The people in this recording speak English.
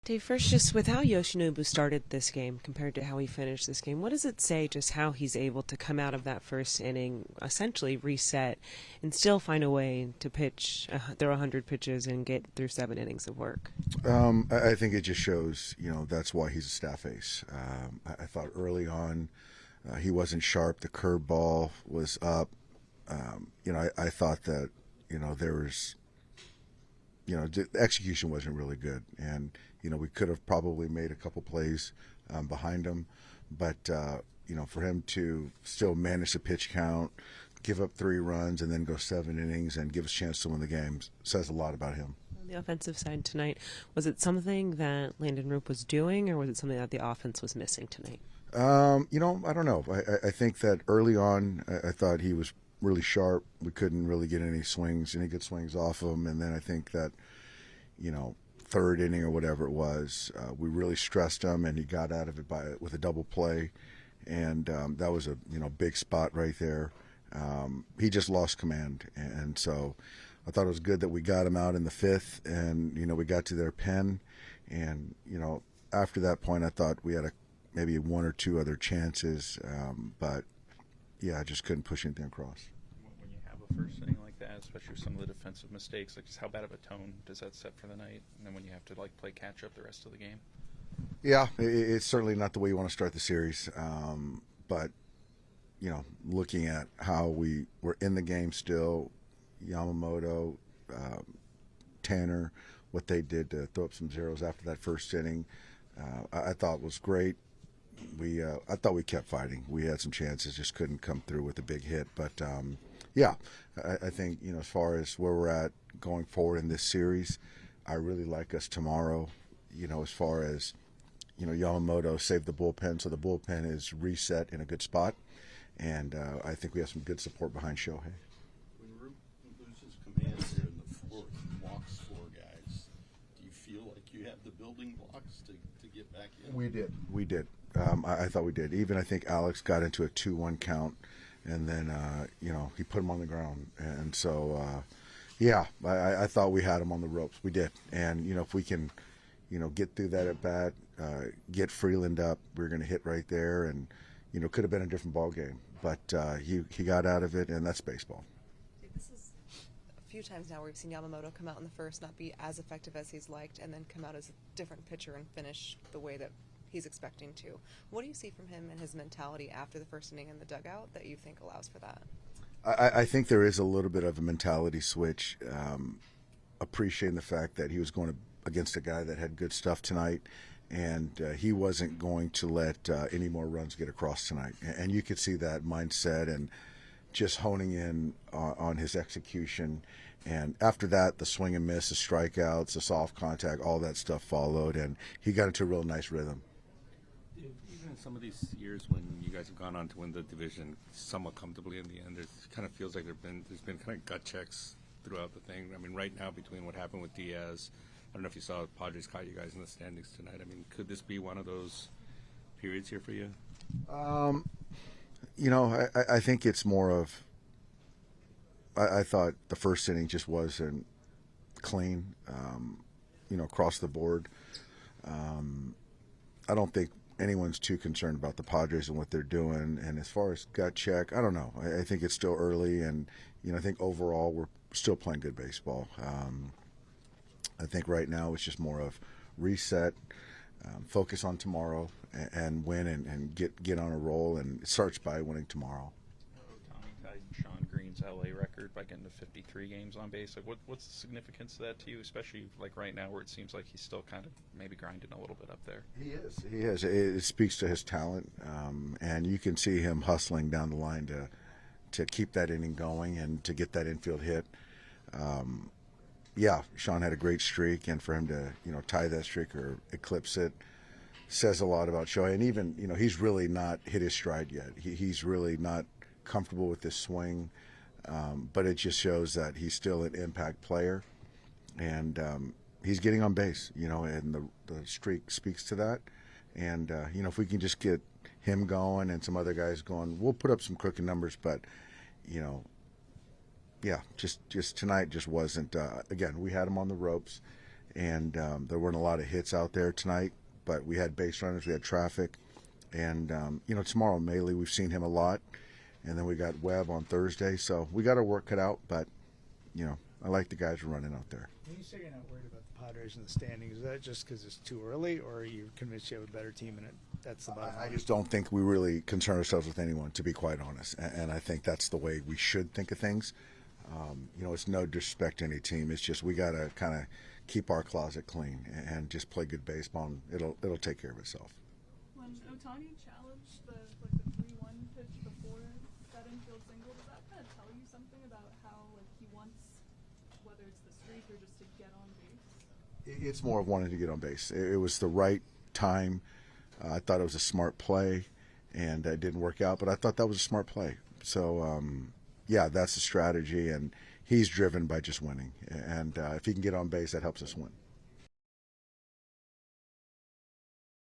Dave, first, just with how Yoshinobu started this game compared to how he finished this game, what does it say just how he's able to come out of that first inning, essentially reset, and still find a way to pitch, throw 100 pitches and get through 7 innings of work? I think it just shows, that's why he's a staff ace. I thought early on he wasn't sharp. The curveball was up. I thought that, there was, the execution wasn't really good. And, we could have probably made a couple plays behind him. But, for him to still manage the pitch count, give up 3 runs, and then go 7 innings and give us a chance to win the game says a lot about him. On the offensive side tonight, was it something that Landon Roop was doing, or was it something that the offense was missing tonight? I don't know. I think that early on, I thought he was really sharp. We couldn't really get any good swings off him. And then I think that, third inning or whatever it was, we really stressed him, and he got out of it with a double play. And that was a, big spot right there. He just lost command. And so I thought it was good that we got him out in the 5th, and, we got to their pen. And, after that point, I thought we had maybe 1 or 2 other chances. But, yeah, I just couldn't push anything across. When you have a first inning like that, especially with some of the defensive mistakes, just how bad of a tone does that set for the night? And then when you have to play catch up the rest of the game? Yeah, it's certainly not the way you want to start the series. But, looking at how we were in the game still, Yamamoto, Tanner, what they did to throw up some zeros after that first inning, I thought was great. I thought we kept fighting. We had some chances, just couldn't come through with a big hit. But, I think, as far as where we're at going forward in this series, I really like us tomorrow, as far as, Yamamoto saved the bullpen, so the bullpen is reset in a good spot. And I think we have some good support behind Shohei. When Roop loses command here in the 4th and walks 4 guys, do you feel like you have the building blocks to get back in? We did. I thought we did. Even I think Alex got into a 2-1 count, and then, he put him on the ground. And so, I thought we had him on the ropes. We did. And, if we can, get through that at bat, get Freeland up, we're going to hit right there. And, could have been a different ball game. But he got out of it, and that's baseball. This is a few times now where we've seen Yamamoto come out in the first, not be as effective as he's liked, and then come out as a different pitcher and finish the way that he's expecting to. What do you see from him and his mentality after the first inning in the dugout that you think allows for that? I think there is a little bit of a mentality switch, appreciating the fact that he was going against a guy that had good stuff tonight, and he wasn't going to let any more runs get across tonight. And you could see that mindset and just honing in on his execution. And after that, the swing and miss, the strikeouts, the soft contact, all that stuff followed, and he got into a real nice rhythm. Even in some of these years when you guys have gone on to win the division somewhat comfortably in the end, it kind of feels like there's been kind of gut checks throughout the thing. I mean, right now between what happened with Diaz, I don't know if you saw Padres caught you guys in the standings tonight. I mean, could this be one of those periods here for you? I think it's more of I thought the first inning just wasn't clean, across the board. I don't think anyone's too concerned about the Padres and what they're doing. And as far as gut check, I don't know. I think it's still early, and I think overall we're still playing good baseball. I think right now it's just more of reset, focus on tomorrow, and win and get on a roll. And it starts by winning tomorrow. Ohtani tied Sean Green's LA record by getting to 53 games on base. What's the significance of that to you, especially right now where it seems like he's still kind of maybe grinding a little bit up there? He is. It speaks to his talent, and you can see him hustling down the line to keep that inning going and to get that infield hit. Sean had a great streak, and for him to tie that streak or eclipse it says a lot about Shohei. And even he's really not hit his stride yet. He's really not comfortable with this swing, but it just shows that he's still an impact player, and he's getting on base. And the streak speaks to that. And if we can just get him going and some other guys going, we'll put up some crooked numbers, but just tonight just wasn't. Again, we had him on the ropes, and there weren't a lot of hits out there tonight, but we had base runners, we had traffic, and tomorrow Maley, we've seen him a lot, and then we got Webb on Thursday, so we got our work cut out, but I like the guys running out there. When you say you're not worried about the Padres in the standings, is that just because it's too early, or are you convinced you have a better team and that's the bottom line? I just don't think we really concern ourselves with anyone, to be quite honest, and I think that's the way we should think of things. It's no disrespect to any team. It's just we got to kind of keep our closet clean and just play good baseball, and it'll take care of itself. When Ohtani challenged the 3-1 pitch before that infield single, does that kind of tell you something about how he wants, whether it's the streak or just to get on base? It's more of wanting to get on base. It was the right time. I thought it was a smart play, and it didn't work out, but I thought that was a smart play. So, that's the strategy, and he's driven by just winning. And if he can get on base, that helps us win.